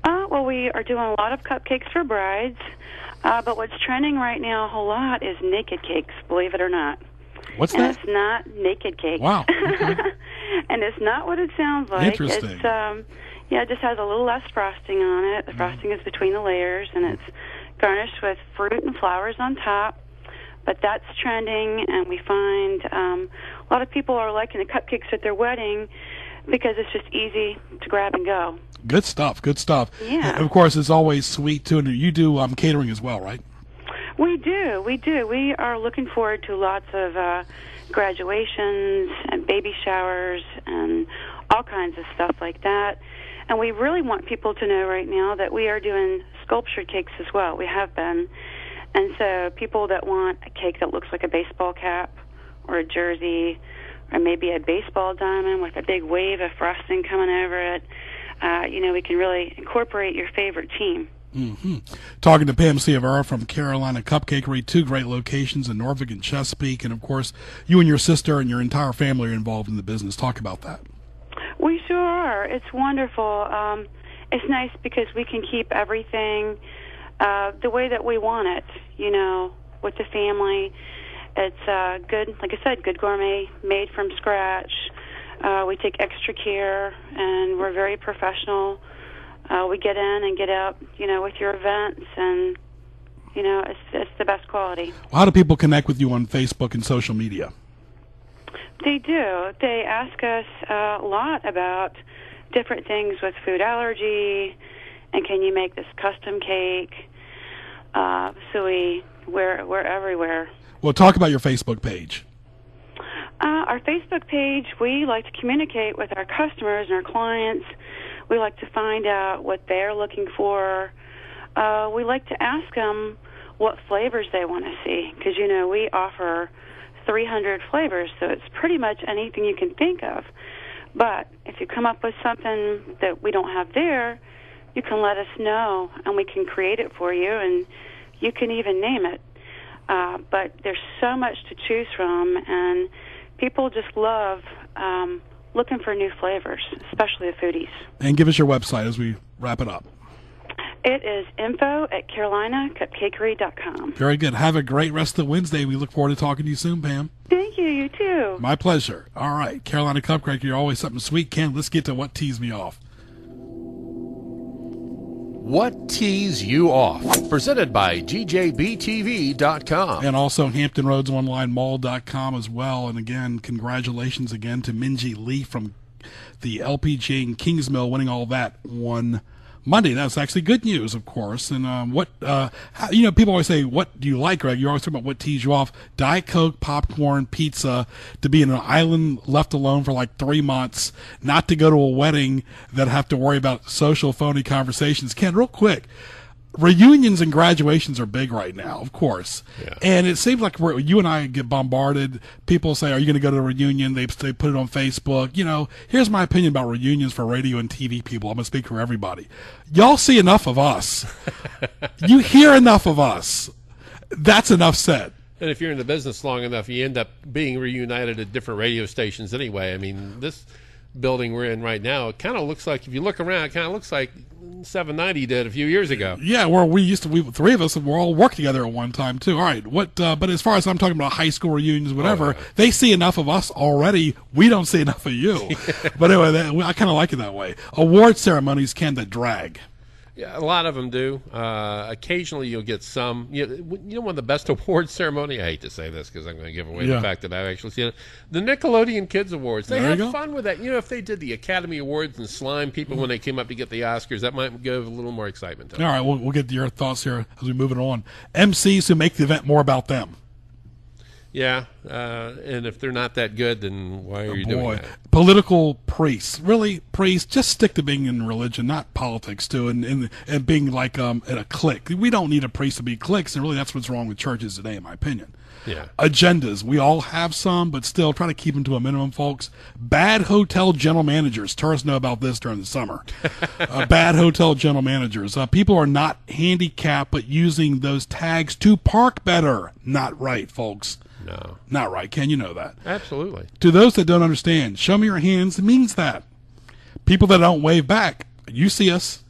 Well, we are doing a lot of cupcakes for brides, but what's trending right now a whole lot is naked cakes, believe it or not. What's and that? It's not naked cake. Wow. Okay. And it's not what it sounds like. Interesting. It's, it just has a little less frosting on it. The frosting is between the layers, and it's garnished with fruit and flowers on top. But that's trending, and we find a lot of people are liking the cupcakes at their wedding because it's just easy to grab and go. Good stuff, good stuff. Yeah. And of course, it's always sweet, too. And you do catering as well, right? We do. We are looking forward to lots of graduations and baby showers and all kinds of stuff like that. And we really want people to know right now that we are doing sculptured cakes as well. We have been. And so people that want a cake that looks like a baseball cap or a jersey or maybe a baseball diamond with a big wave of frosting coming over it, we can really incorporate your favorite team. Mm-hmm. Talking to Pam Ciavarra from Carolina Cupcakery, 2 great locations in Norfolk and Chesapeake. And, of course, you and your sister and your entire family are involved in the business. Talk about that. We sure are. It's wonderful. It's nice because we can keep everything the way that we want it, with the family. It's good, like I said, good gourmet, made from scratch. We take extra care, and we're very professional. We get in and get out, with your events, and, it's the best quality. Well, how do people connect with you on Facebook and social media? They do. They ask us a lot about different things with food allergy, and can you make this custom cake? So we're everywhere. Well, talk about your Facebook page. Our Facebook page, we like to communicate with our customers and our clients. We like to find out what they're looking for. We like to ask them what flavors they want to see, because, we offer 300 flavors, so it's pretty much anything you can think of. But if you come up with something that we don't have there, you can let us know, and we can create it for you, and you can even name it. But there's so much to choose from, and people just love looking for new flavors, especially the foodies. And give us your website as we wrap it up. It is info@carolinacupcakery.com. Very good. Have a great rest of the Wednesday. We look forward to talking to you soon, Pam. Thank you. You too. My pleasure. All right. Carolina Cupcake, you're always something sweet. Ken, let's get to what teased me off. What Tees You Off? Presented by GJBTV.com. And also HamptonRoadsOnlineMall.com as well. And again, congratulations again to Minji Lee from the LPGA in Kingsmill winning all that on Monday. That's actually good news, of course. And people always say, what do you like, Greg? You're always talking about what tees you off. Diet Coke, popcorn, pizza, to be in an island left alone for like 3 months, not to go to a wedding that have to worry about social phony conversations. Ken, real quick, reunions and graduations are big right now, of course. Yeah. And it seems like you and I get bombarded. People say, are you going to go to a reunion? They put it on Facebook. Here's my opinion about reunions for radio and TV people. I'm going to speak for everybody. Y'all see enough of us. You hear enough of us. That's enough said. And if you're in the business long enough, you end up being reunited at different radio stations anyway. I mean, building we're in right now, it kind of looks like, if you look around, it kind of looks like 790 did a few years ago. Yeah, where we three of us were all worked together at one time too. All right, but as far as I'm talking about high school reunions, whatever, they see enough of us already. We don't see enough of you. But anyway, I kind of like it that way. Award ceremonies can drag. Yeah, a lot of them do. Occasionally, you'll get some. One of the best award ceremony. I hate to say this because I'm going to give away the fact that I've actually seen it. The Nickelodeon Kids Awards. They have fun with that. If they did the Academy Awards and slime people when they came up to get the Oscars, that might give a little more excitement to them. All right, we'll get to your thoughts here as we move it on. MCs who make the event more about them. Yeah, and if they're not that good, then why are you doing that? Political priests. Really, priests, just stick to being in religion, not politics, too, and being like in a clique. We don't need a priest to be cliques, and really that's what's wrong with churches today, in my opinion. Yeah. Agendas. We all have some, but still try to keep them to a minimum, folks. Bad hotel general managers. Tourists know about this during the summer. Bad hotel general managers. People are not handicapped, but using those tags to park better. Not right, folks. No. Not right. Ken, you know that. Absolutely. To those that don't understand, show me your hands means that. People that don't wave back, you see us.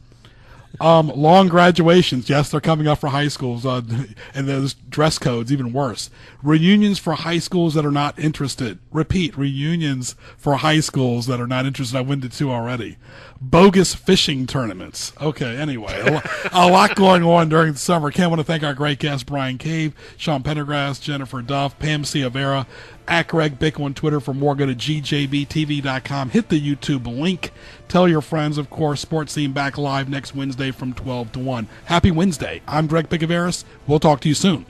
Long graduations, yes, they're coming up for high schools, and those dress codes, even worse. Reunions for high schools that are not interested. Repeat, reunions for high schools that are not interested. I went to 2 already. Bogus fishing tournaments. Okay, anyway, a lot going on during the summer. Ken, I want to thank our great guests, Bryan Cave, Sean Pendergast, Jennifer Duff, Pam Ciavarra, @Greg Bick on Twitter. For more, go to gjbtv.com. Hit the YouTube link. Tell your friends, of course. Sports Scene back live next Wednesday from 12 to 1. Happy Wednesday. I'm Greg Bicouvaris. We'll talk to you soon.